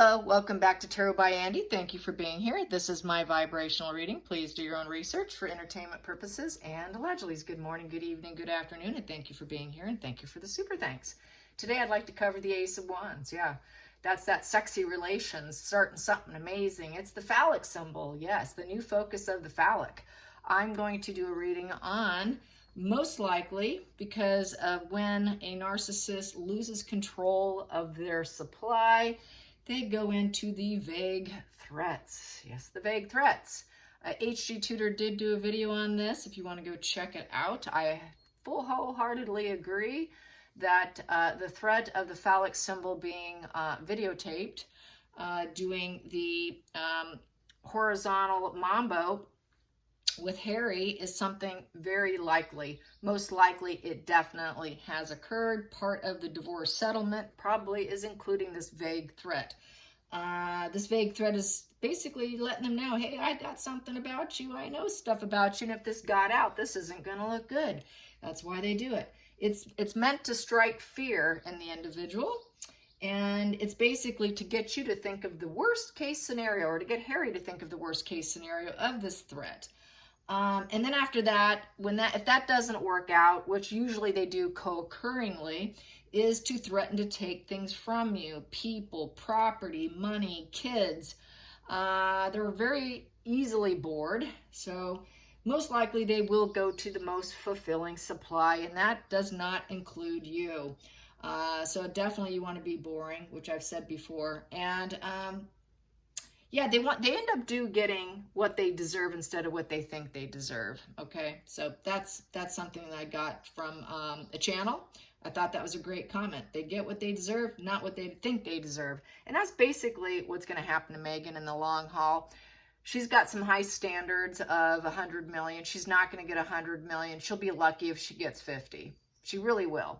Hello, welcome back to Tarot by Andy. Thank you for being here. This is my vibrational reading. Please do your own research for entertainment purposes. And allegedly, good morning, good evening, good afternoon, and thank you for being here, and thank you for the super thanks. Today, I'd like to cover the Ace of Wands. Yeah, that's that sexy relations, starting something amazing. It's the phallic symbol. Yes, the new focus of the phallic. I'm going to do a reading on most likely because of when a narcissist loses control of their supply, they go into the vague threats. Yes, the vague threats. HG Tutor did do a video on this. If you want to go check it out, I wholeheartedly agree that the threat of the phallic symbol being videotaped, doing the horizontal mambo with Harry is something very likely. Most likely it definitely has occurred. Part of the divorce settlement probably is including this vague threat. This vague threat is basically letting them know, hey, I got something about you. I know stuff about you. And if this got out, this isn't going to look good. That's why they do it. It's meant to strike fear in the individual. And it's basically to get you to think of the worst case scenario, or to get Harry to think of the worst case scenario of this threat. And then after that, if that doesn't work out, which usually they do co-occurringly, is to threaten to take things from you, people, property, money, kids. They're very easily bored, so most likely they will go to the most fulfilling supply, and that does not include you. So definitely you want to be boring, which I've said before. And yeah, they end up getting what they deserve instead of what they think they deserve. Okay, so that's something that I got from a channel. I thought that was a great comment. They get what they deserve, not what they think they deserve. And that's basically what's going to happen to Megan in the long haul. She's got some high standards of 100 million. She's not going to get 100 million. She'll be lucky if she gets 50. She really will.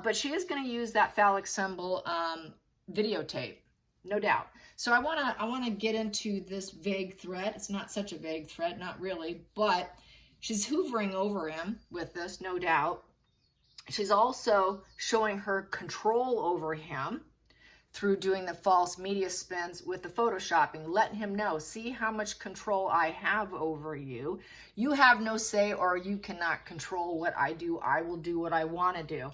But she is going to use that phallic symbol videotape, no doubt. So I want to get into this vague threat. It's not such a vague threat, not really, but she's hoovering over him with this, no doubt. She's also showing her control over him through doing the false media spins with the photoshopping, letting him know, see how much control I have over you. You have no say, or you cannot control what I do. I will do what I want to do.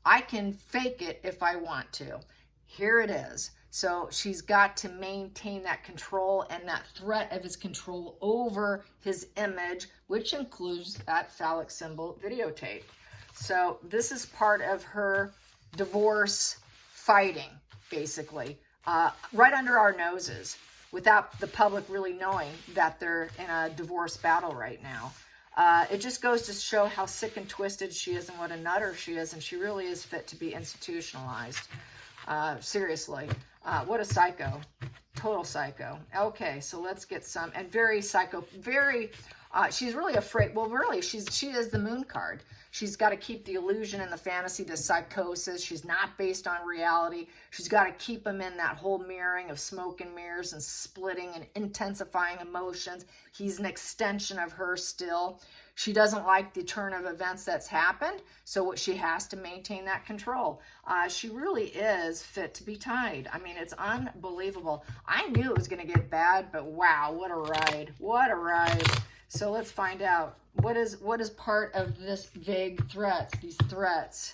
I can fake it if I want to. Here it is. So she's got to maintain that control and that threat of his control over his image, which includes that phallic symbol videotape. So this is part of her divorce fighting, basically, right under our noses, without the public really knowing that they're in a divorce battle right now. It just goes to show how sick and twisted she is and what a nutter she is, and she really is fit to be institutionalized. Seriously, what a psycho, total psycho. Okay, so let's get some, and very psycho, very, she's really afraid, well, really, she is the moon card. She's got to keep the illusion and the fantasy, the psychosis. She's not based on reality. She's got to keep him in that whole mirroring of smoke and mirrors and splitting and intensifying emotions. He's an extension of her still. She doesn't like the turn of events that's happened, so she has to maintain that control. She really is fit to be tied. I mean, it's unbelievable. I knew it was going to get bad, but wow, what a ride. What a ride. So let's find out. What is part of this vague threats, these threats,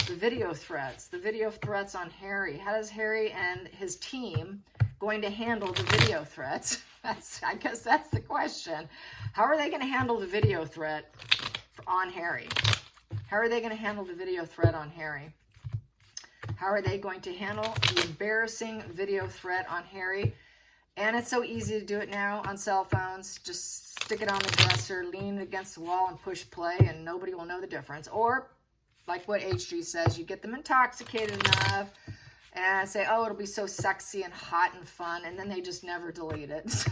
the video threats on Harry? How does Harry and his team going to handle the video threats? I guess that's the question. How are they going to handle the video threat on Harry? How are they going to handle the video threat on Harry? How are they going to handle the embarrassing video threat on Harry? And it's so easy to do it now on cell phones. Just stick it on the dresser, lean against the wall, and push play, and nobody will know the difference. Or, like what HG says, you get them intoxicated enough and say, oh, it'll be so sexy and hot and fun, and then they just never delete it.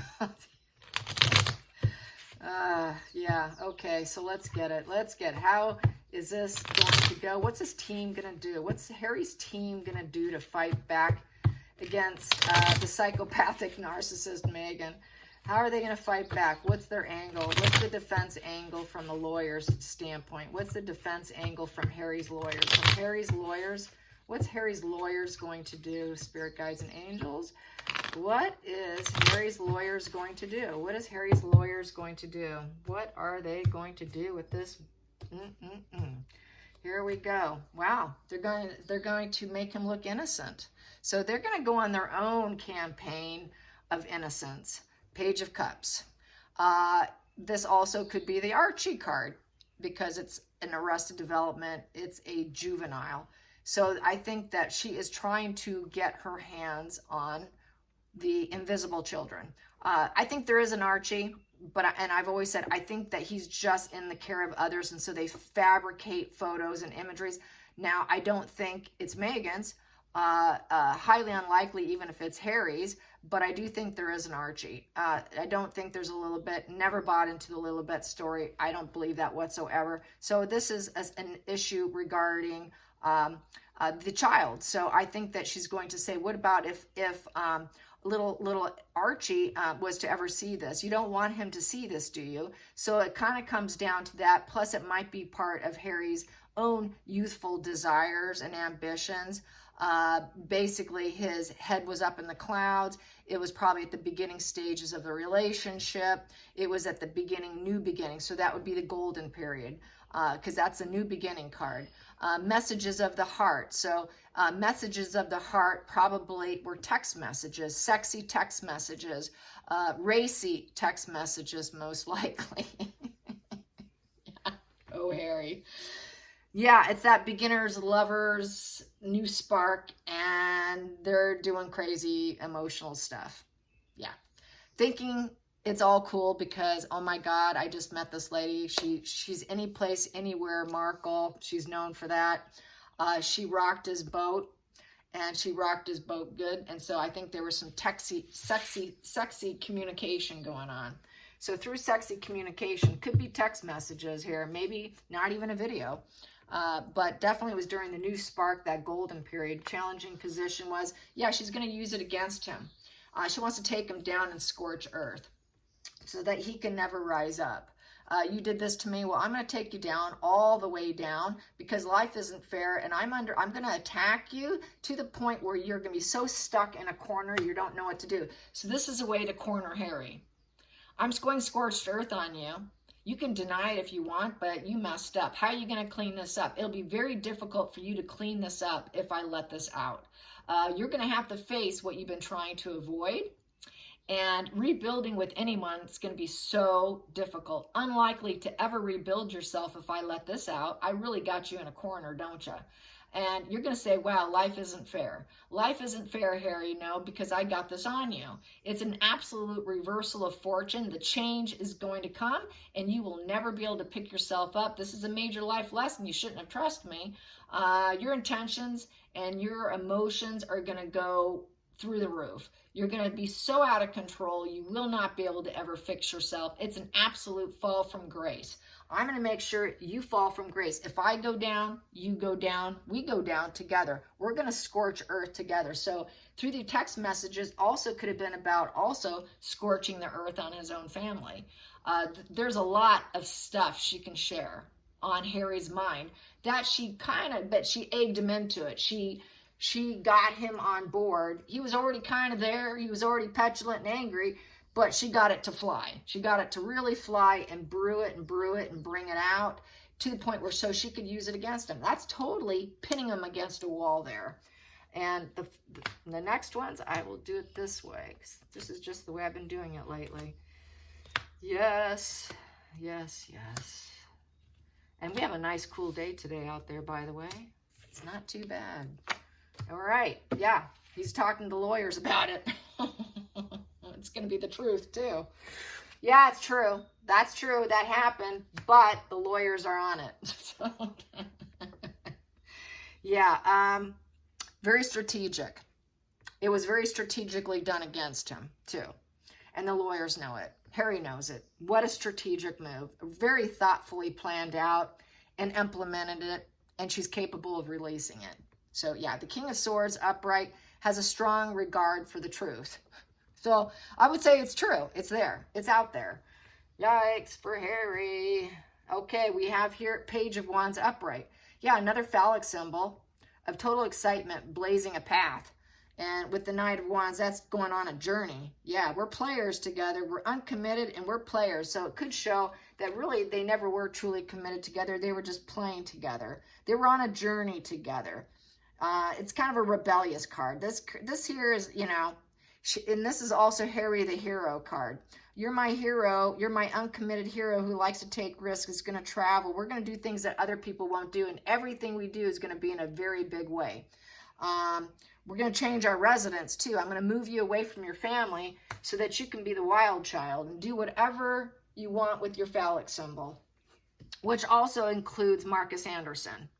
Yeah, okay, so let's get it. How is this going to go? What's his team going to do? What's Harry's team going to do to fight back against the psychopathic narcissist Megan? How are they going to fight back? What's their angle? What's the defense angle from the lawyer's standpoint? What's the defense angle from Harry's lawyers? From Harry's lawyers, What's Harry's lawyers going to do, spirit guides and angels? What is Harry's lawyers going to do? What is Harry's lawyers going to do? What are they going to do with this? Here we go. Wow, they're going to make him look innocent. So they're going to go on their own campaign of innocence. Page of Cups. This also could be the Archie card because it's an arrested development. It's a juvenile. So I think that she is trying to get her hands on the invisible children. I think there is an Archie, and I've always said, I think that he's just in the care of others, and so they fabricate photos and imageries. Now, I don't think it's Megan's, highly unlikely even if it's Harry's, but I do think there is an Archie. I don't think there's a Lilibet, never bought into the Lilibet story. I don't believe that whatsoever. So this is an issue regarding the child. So I think that she's going to say, what about if little Archie was to ever see this? You don't want him to see this, do you? So it kind of comes down to that. Plus it might be part of Harry's own youthful desires and ambitions. Basically his head was up in the clouds. It was probably at the beginning stages of the relationship. It was at the beginning, new beginning. So that would be the golden period, because that's a new beginning card. Messages of the heart. So messages of the heart probably were text messages, sexy text messages, racy text messages, most likely. Yeah. Oh, Harry. Yeah, it's that beginner's, lovers, new spark, and they're doing crazy emotional stuff. Yeah. Thinking it's all cool because, oh my God, I just met this lady. She's any place, anywhere, Markle. She's known for that. She rocked his boat, and she rocked his boat good. And so I think there was some sexy communication going on. So through sexy communication, could be text messages here, maybe not even a video. But definitely was during the new spark, that golden period. Challenging position was, yeah, she's going to use it against him. She wants to take him down and scorch earth so that he can never rise up. You did this to me. Well, I'm going to take you down, all the way down, because life isn't fair, and I'm going to attack you to the point where you're going to be so stuck in a corner you don't know what to do. So this is a way to corner Harry. I'm going scorched earth on you. You can deny it if you want, but you messed up. How are you going to clean this up? It'll be very difficult for you to clean this up if I let this out. You're going to have to face what you've been trying to avoid. And rebuilding with anyone is going to be so difficult. Unlikely to ever rebuild yourself if I let this out. I really got you in a corner, don't you? And you're going to say, wow, life isn't fair. Life isn't fair, Harry. No, because I got this on you. It's an absolute reversal of fortune. The change is going to come, and you will never be able to pick yourself up. This is a major life lesson. You shouldn't have trusted me. Your intentions and your emotions are going to go through the roof. You're going to be so out of control, you will not be able to ever fix yourself. It's an absolute fall from grace. I'm going to make sure you fall from grace. If I go down, you go down, we go down together. We're going to scorch earth together. So through the text messages also could have been about also scorching the earth on his own family. There's a lot of stuff she can share on Harry's mind that she egged him into it. She got him on board. He was already kind of there. He was already petulant and angry, but she got it to fly. She got it to really fly and brew it and bring it out to the point where so she could use it against him. That's totally pinning him against a wall there. And the next ones, I will do it this way, 'cause this is just the way I've been doing it lately. Yes, yes, yes. And we have a nice cool day today out there, by the way. It's not too bad. All right. Yeah. He's talking to lawyers about it. It's going to be the truth too. Yeah, it's true. That's true. That happened, but the lawyers are on it. Yeah. Very strategic. It was very strategically done against him too. And the lawyers know it. Harry knows it. What a strategic move. Very thoughtfully planned out and implemented it. And she's capable of releasing it. So yeah, the King of Swords upright has a strong regard for the truth. So I would say it's true. It's there. It's out there. Yikes for Harry. Okay, we have here Page of Wands upright. Yeah, another phallic symbol. of total excitement, blazing a path. And with the Knight of Wands, that's going on a journey. Yeah, we're players together. We're uncommitted and we're players. So it could show that really they never were truly committed together. They were just playing together. They were on a journey together. It's kind of a rebellious card. This here is, you know, and this is also Harry the Hero card. You're my hero. You're my uncommitted hero who likes to take risks, is going to travel. We're going to do things that other people won't do. And everything we do is going to be in a very big way. We're going to change our residence too. I'm going to move you away from your family so that you can be the wild child and do whatever you want with your phallic symbol, which also includes Marcus Anderson.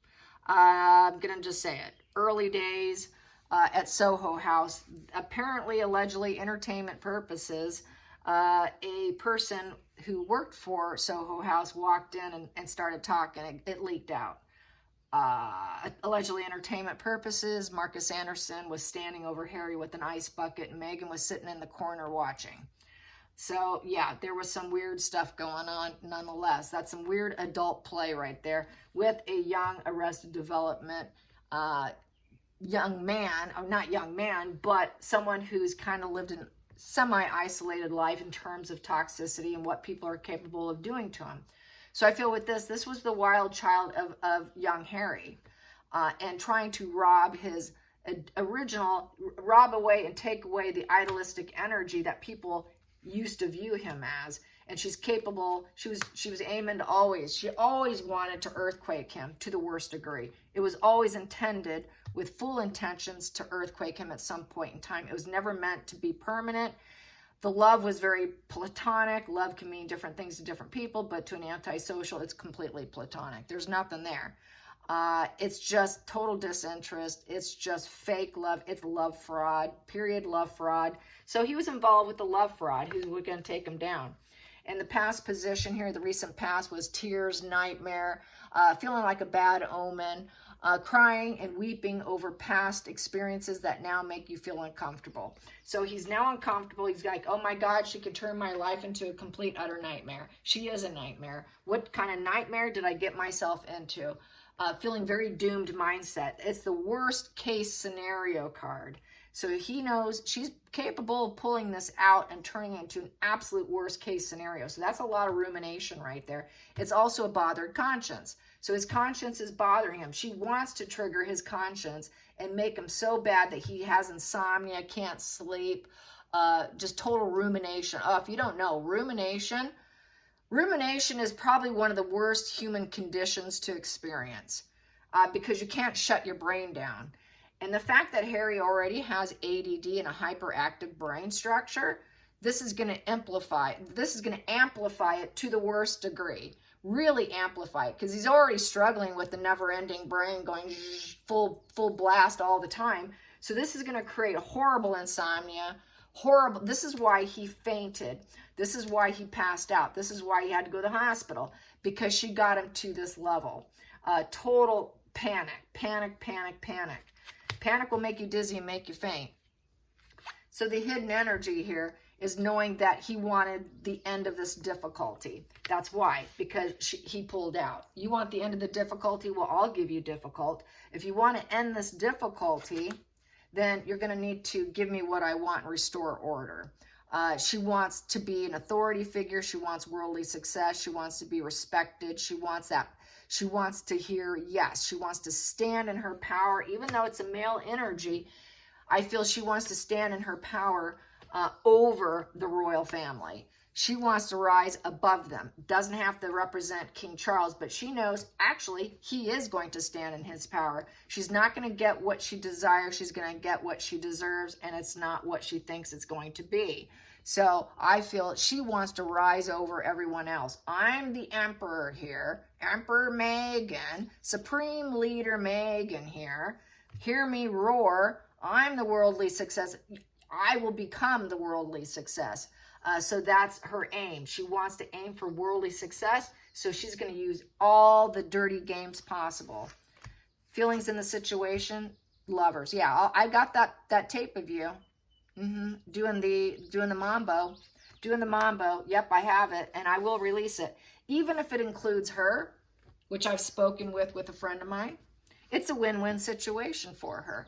I'm going to just say it. Early days at Soho House, apparently, allegedly, entertainment purposes, a person who worked for Soho House walked in and started talking. It leaked out. Allegedly entertainment purposes, Marcus Anderson was standing over Harry with an ice bucket and Meghan was sitting in the corner watching. So yeah, there was some weird stuff going on nonetheless. That's some weird adult play right there with a young Arrested Development young man, or not young man, but someone who's kind of lived a semi-isolated life in terms of toxicity and what people are capable of doing to him. So I feel with this was the wild child of young Harry, and trying to rob his rob away and take away the idealistic energy that people used to view him as. And she's capable, she was aiming to she always wanted to earthquake him to the worst degree. It was always intended with full intentions to earthquake him at some point in time. It was never meant to be permanent. The love was very platonic. Love can mean different things to different people, but to an antisocial, it's completely platonic. There's nothing there. It's just total disinterest. It's just fake love. It's love fraud, period, love fraud. So he was involved with the love fraud who was going to take him down. And the past position here, the recent past, was tears, nightmare, feeling like a bad omen, crying and weeping over past experiences that now make you feel uncomfortable. So he's now uncomfortable. He's like, oh my God, she could turn my life into a complete, utter nightmare. She is a nightmare. What kind of nightmare did I get myself into? Feeling very doomed mindset. It's the worst case scenario card. So he knows she's capable of pulling this out and turning it into an absolute worst case scenario. So that's a lot of rumination right there. It's also a bothered conscience. So his conscience is bothering him. She wants to trigger his conscience and make him so bad that he has insomnia, can't sleep, just total rumination. Oh, if you don't know, rumination is probably one of the worst human conditions to experience because you can't shut your brain down. And the fact that Harry already has ADD and a hyperactive brain structure, this is going to amplify it to the worst degree. Really amplify it, because he's already struggling with the never-ending brain going full blast all the time. So this is going to create a horrible insomnia, horrible. This is why he fainted. This is why he passed out. This is why he had to go to the hospital, because she got him to this level. Total panic. Panic will make you dizzy and make you faint. So the hidden energy here is knowing that he wanted the end of this difficulty. That's why, because he pulled out. You want the end of the difficulty? Well, I'll give you difficult. If you want to end this difficulty, then you're going to need to give me what I want and restore order. She wants to be an authority figure. She wants worldly success. She wants to be respected. She wants that. She wants to hear yes. She wants to stand in her power. Even though it's a male energy, I feel she wants to stand in her power over the royal family. She wants to rise above them. Doesn't have to represent King Charles, but she knows actually he is going to stand in his power. She's not going to get what she desires. She's going to get what she deserves, and it's not what she thinks it's going to be. So I feel she wants to rise over everyone else. I'm the emperor here. Emperor Meghan, Supreme Leader Meghan here. Hear me roar. I'm the worldly success. I will become the worldly success. So that's her aim. She wants to aim for worldly success. So she's going to use all the dirty games possible. Feelings in the situation, lovers. Yeah, I got that tape of you. Doing the mambo. Yep, I have it, and I will release it. Even if it includes her, which I've spoken with a friend of mine. It's a win-win situation for her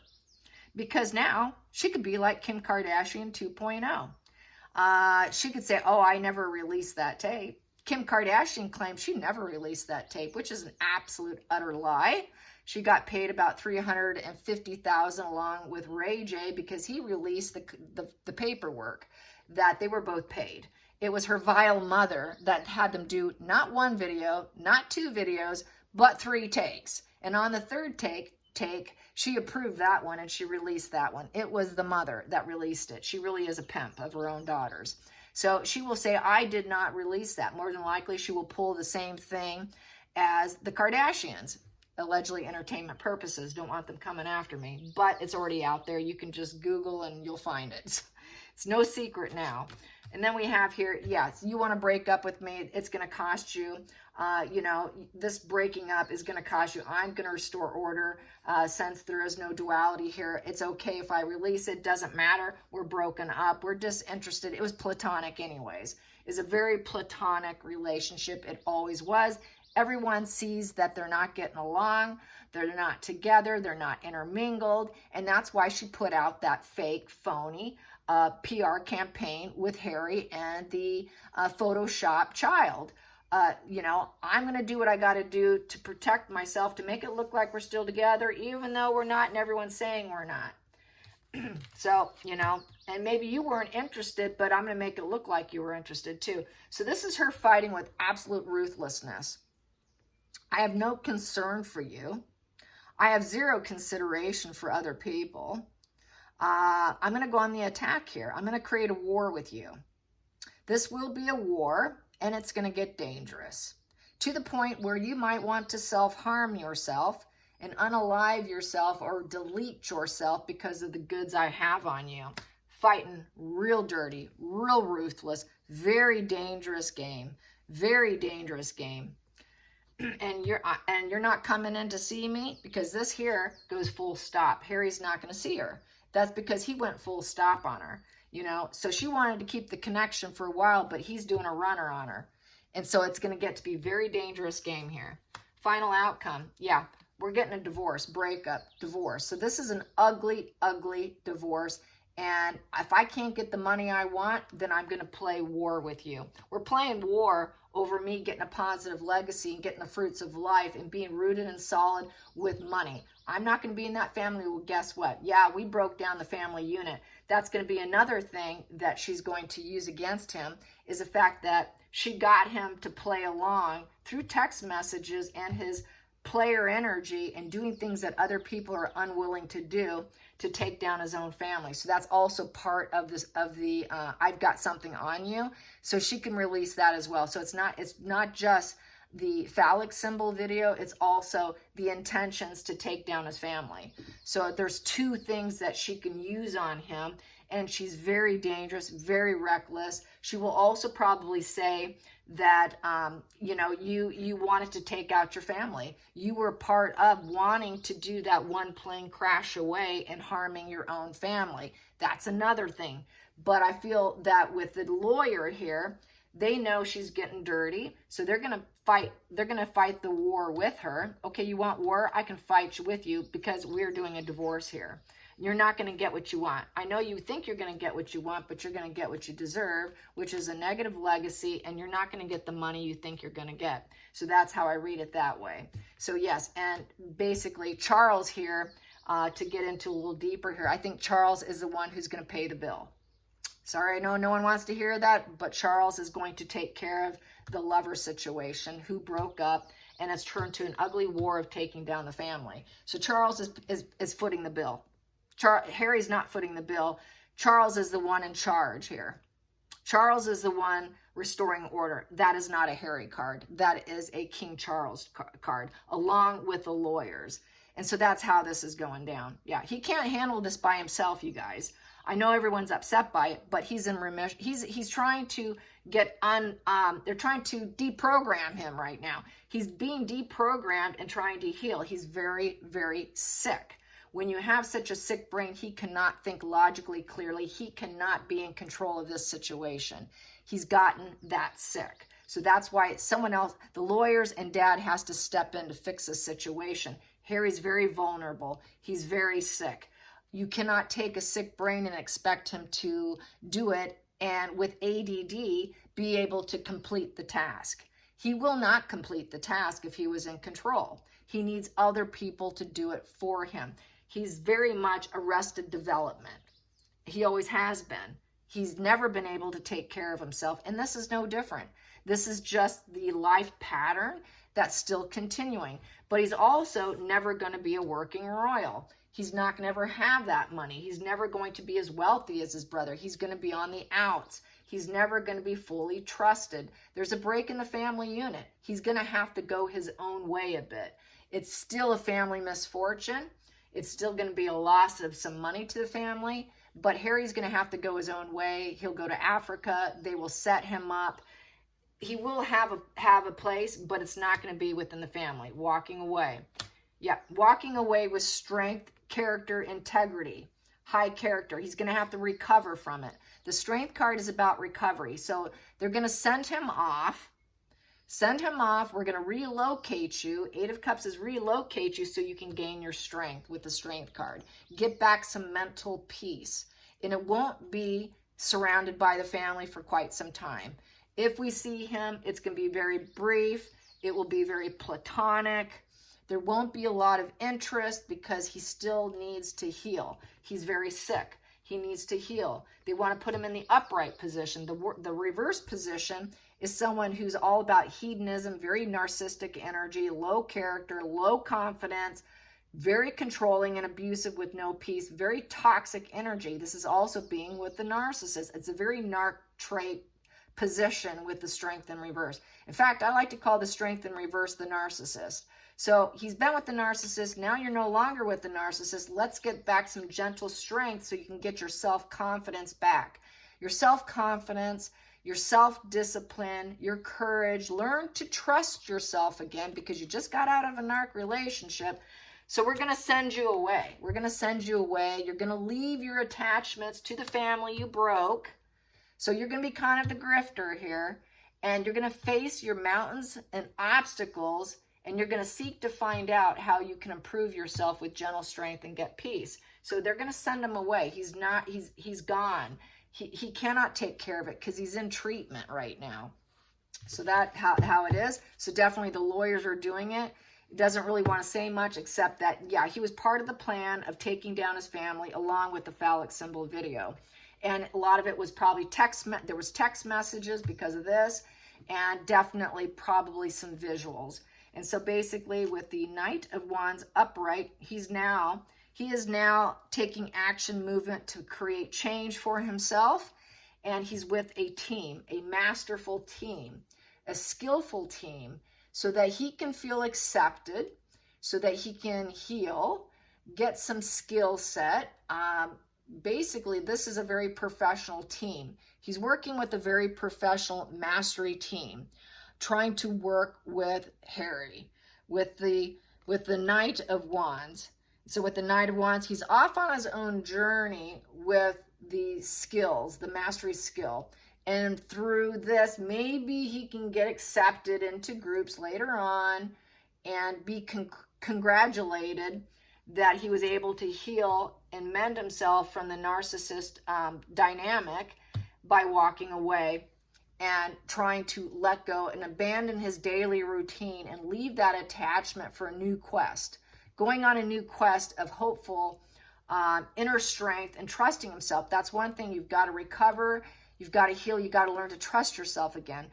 because now she could be like Kim Kardashian 2.0. She could say, oh, I never released that tape. Kim Kardashian claims she never released that tape, which is an absolute utter lie. She got paid about $350,000 along with Ray J because he released the paperwork that they were both paid. It was her vile mother that had them do not one video, not two videos, but 3 takes. And on the 3rd take, she approved that one and she released that one. It was the mother that released it. She really is a pimp of her own daughters. So she will say, I did not release that. More than likely, she will pull the same thing as the Kardashians. Allegedly entertainment purposes. Don't want them coming after me. But it's already out there. You can just Google and you'll find it. It's no secret now. And then we have here, yes, you want to break up with me. It's going to cost you, this breaking up is going to cost you. I'm going to restore order since there is no duality here. It's okay if I release it. Doesn't matter. We're broken up. We're disinterested. It was platonic anyways. It's a very platonic relationship. It always was. Everyone sees that they're not getting along. They're not together. They're not intermingled. And that's why she put out that fake, phony PR campaign with Harry and the Photoshop child. I'm going to do what I got to do to protect myself, to make it look like we're still together, even though we're not, and everyone's saying we're not. So, and maybe you weren't interested, but I'm going to make it look like you were interested too. So this is her fighting with absolute ruthlessness. I have no concern for you. I have zero consideration for other people. I'm going to go on the attack here. I'm going to create a war with you. This will be a war, and it's going to get dangerous to the point where you might want to self-harm yourself and unalive yourself or delete yourself because of the goods I have on you. Fighting real dirty, real ruthless, very dangerous game. Very dangerous game. And you're not coming in to see me because this here goes full stop. Harry's not going to see her. That's because he went full stop on her, So she wanted to keep the connection for a while, but he's doing a runner on her. And so it's going to get to be a very dangerous game here. Final outcome. Yeah, we're getting a divorce, breakup, divorce. So this is an ugly, ugly divorce. And if I can't get the money I want, then I'm going to play war with you. We're playing war over me getting a positive legacy and getting the fruits of life and being rooted and solid with money. I'm not going to be in that family. Well, guess what? Yeah, we broke down the family unit. That's going to be another thing that she's going to use against him, is the fact that she got him to play along through text messages and his player energy and doing things that other people are unwilling to do to take down his own family. So that's also part of this, I've got something on you. So she can release that as well. So it's not just the phallic symbol video, it's also the intentions to take down his family. So there's 2 things that she can use on him, and she's very dangerous, very reckless. She will also probably say that, you wanted to take out your family. You were part of wanting to do that one plane crash away and harming your own family. That's another thing. But I feel that with the lawyer here, they know she's getting dirty, so they're going to fight. They're going to fight the war with her. Okay, you want war? I can fight with you because we're doing a divorce here. You're not going to get what you want. I know you think you're going to get what you want, but you're going to get what you deserve, which is a negative legacy, and you're not going to get the money you think you're going to get. So that's how I read it that way. So yes, and basically Charles here, to get into a little deeper here, I think Charles is the one who's going to pay the bill. Sorry, I know no one wants to hear that, but Charles is going to take care of the lover situation who broke up, and it's turned to an ugly war of taking down the family. So Charles is footing the bill. Harry's not footing the bill. Charles is the one in charge here. Charles is the one restoring order. That is not a Harry card. That is a King Charles card, along with the lawyers. And so that's how this is going down. Yeah, he can't handle this by himself, you guys. I know everyone's upset by it, but he's in remission. He's trying to get they're trying to deprogram him right now. He's being deprogrammed and trying to heal. He's very, very sick. When you have such a sick brain, he cannot think logically clearly. He cannot be in control of this situation. He's gotten that sick. So that's why someone else, the lawyers and dad, has to step in to fix this situation. Harry's very vulnerable. He's very sick. You cannot take a sick brain and expect him to do it and with ADD be able to complete the task. He will not complete the task if he was in control. He needs other people to do it for him. He's very much arrested development. He always has been. He's never been able to take care of himself, and this is no different. This is just the life pattern that's still continuing. But he's also never going to be a working royal. He's not going to ever have that money. He's never going to be as wealthy as his brother. He's going to be on the outs. He's never going to be fully trusted. There's a break in the family unit. He's going to have to go his own way a bit. It's still a family misfortune. It's still going to be a loss of some money to the family. But Harry's going to have to go his own way. He'll go to Africa. They will set him up. He will have a place, but it's not going to be within the family. Walking away. Yeah, walking away with strength, character, integrity, high character. He's going to have to recover from it. The strength card is about recovery. So they're going to send him off. Send him off. We're going to relocate you. 8 of Cups is relocate you so you can gain your strength with the strength card. Get back some mental peace. And it won't be surrounded by the family for quite some time. If we see him, it's going to be very brief. It will be very platonic. There won't be a lot of interest because he still needs to heal. He's very sick. He needs to heal. They want to put him in the upright position. The reverse position is someone who's all about hedonism, very narcissistic energy, low character, low confidence, very controlling and abusive with no peace, very toxic energy. This is also being with the narcissist. It's a very narc trait position with the strength in reverse. In fact, I like to call the strength in reverse the narcissist. So he's been with the narcissist. Now you're no longer with the narcissist. Let's get back some gentle strength so you can get your self-confidence back. Your self-confidence, your self-discipline, your courage. Learn to trust yourself again because you just got out of a narc relationship. So we're going to send you away. We're going to send you away. You're going to leave your attachments to the family you broke. So you're going to be kind of the grifter here. And you're going to face your mountains and obstacles. And you're going to seek to find out how you can improve yourself with gentle strength and get peace. So they're going to send him away. He's gone. He cannot take care of it because he's in treatment right now. So that's how it is. So definitely the lawyers are doing it. He doesn't really want to say much except that, yeah, he was part of the plan of taking down his family along with the phallic symbol video. And a lot of it was probably there was text messages because of this, and definitely probably some visuals. And so basically with the Knight of Wands upright, he is now taking action movement to create change for himself. And he's with a team, a masterful team, a skillful team, so that he can feel accepted, so that he can heal, get some skill set. Basically, this is a very professional team. He's working with a very professional mastery team, trying to work with Harry, with the Knight of Wands. So with the Knight of Wands, he's off on his own journey with the skills, the mastery skill. And through this, maybe he can get accepted into groups later on and be congratulated that he was able to heal and mend himself from the narcissist dynamic by walking away and trying to let go and abandon his daily routine and leave that attachment for a new quest. Going on a new quest of hopeful inner strength and trusting himself. That's one thing. You've got to recover. You've got to heal. You've got to learn to trust yourself again.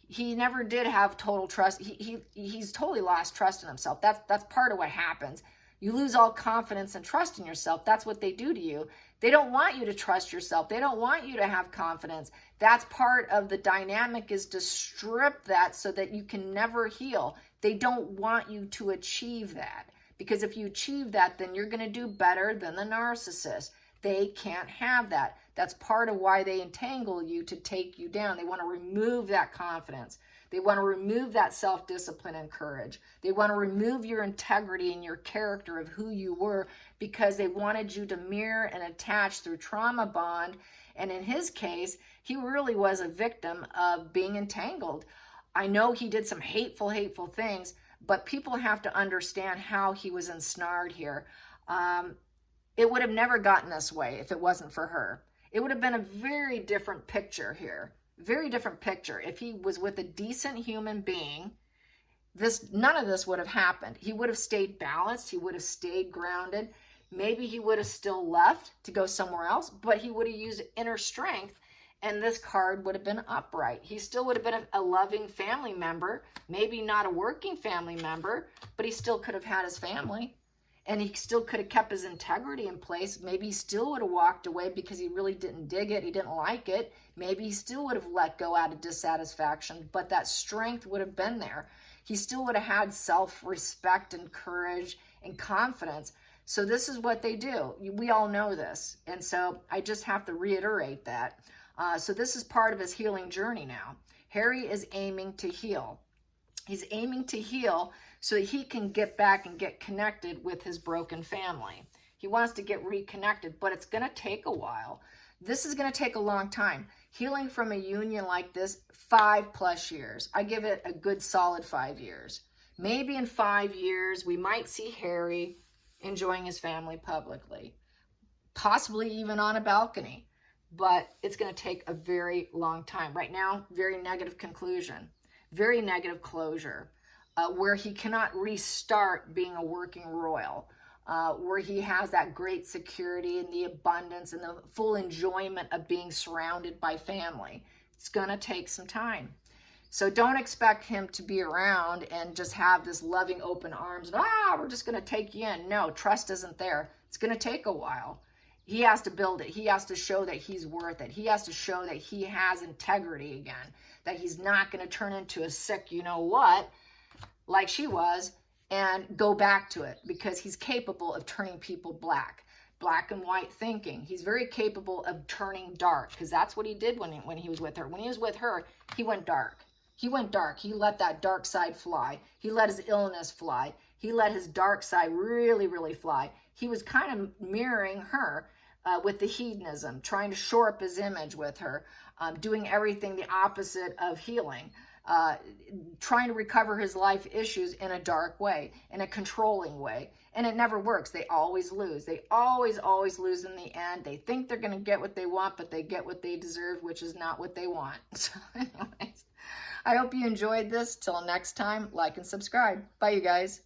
He never did have total trust. He's totally lost trust in himself. That's part of what happens. You lose all confidence and trust in yourself. That's what they do to you. They don't want you to trust yourself. They don't want you to have confidence. That's part of the dynamic, is to strip that so that you can never heal. They don't want you to achieve that, because if you achieve that, then you're going to do better than the narcissist. They can't have that. That's part of why they entangle you, to take you down. They want to remove that confidence. They want to remove that self-discipline and courage. They want to remove your integrity and your character of who you were, because they wanted you to mirror and attach through trauma bond. And in his case, he really was a victim of being entangled. I know he did some hateful things, but people have to understand how he was ensnared here. It would have never gotten this way if it wasn't for her. It would have been a very different picture here. Very different picture. If he was with a decent human being, none of this would have happened. He would have stayed balanced. He would have stayed grounded. Maybe he would have still left to go somewhere else, but he would have used inner strength, and this card would have been upright. He still would have been a loving family member, maybe not a working family member, but he still could have had his family, and he still could have kept his integrity in place. Maybe he still would have walked away because he really didn't dig it. He didn't like it. Maybe he still would have let go out of dissatisfaction, but that strength would have been there. He still would have had self-respect and courage and confidence. So this is what they do. We all know this. And so I just have to reiterate that. So this is part of his healing journey now. Harry is aiming to heal. He's aiming to heal so that he can get back and get connected with his broken family. He wants to get reconnected, but it's going to take a while. This is going to take a long time. Healing from a union like this, 5+ years. I give it a good solid 5 years. Maybe in 5 years, we might see Harry enjoying his family publicly, possibly even on a balcony, but it's going to take a very long time. Right now, very negative conclusion, very negative closure, where he cannot restart being a working royal, where he has that great security and the abundance and the full enjoyment of being surrounded by family. It's going to take some time. So don't expect him to be around and just have this loving open arms. We're just going to take you in. No, trust isn't there. It's going to take a while. He has to build it. He has to show that he's worth it. He has to show that he has integrity again, that he's not going to turn into a sick you-know-what like she was and go back to it, because he's capable of turning people black and white thinking. He's very capable of turning dark, because that's what he did when he was with her. When he was with her, he went dark. He went dark. He let that dark side fly. He let his illness fly. He let his dark side really, really fly. He was kind of mirroring her with the hedonism, trying to shore up his image with her, doing everything the opposite of healing, trying to recover his life issues in a dark way, in a controlling way. And it never works. They always lose. They always lose in the end. They think they're going to get what they want, but they get what they deserve, which is not what they want. So anyways, I hope you enjoyed this. Till next time, like and subscribe. Bye, you guys.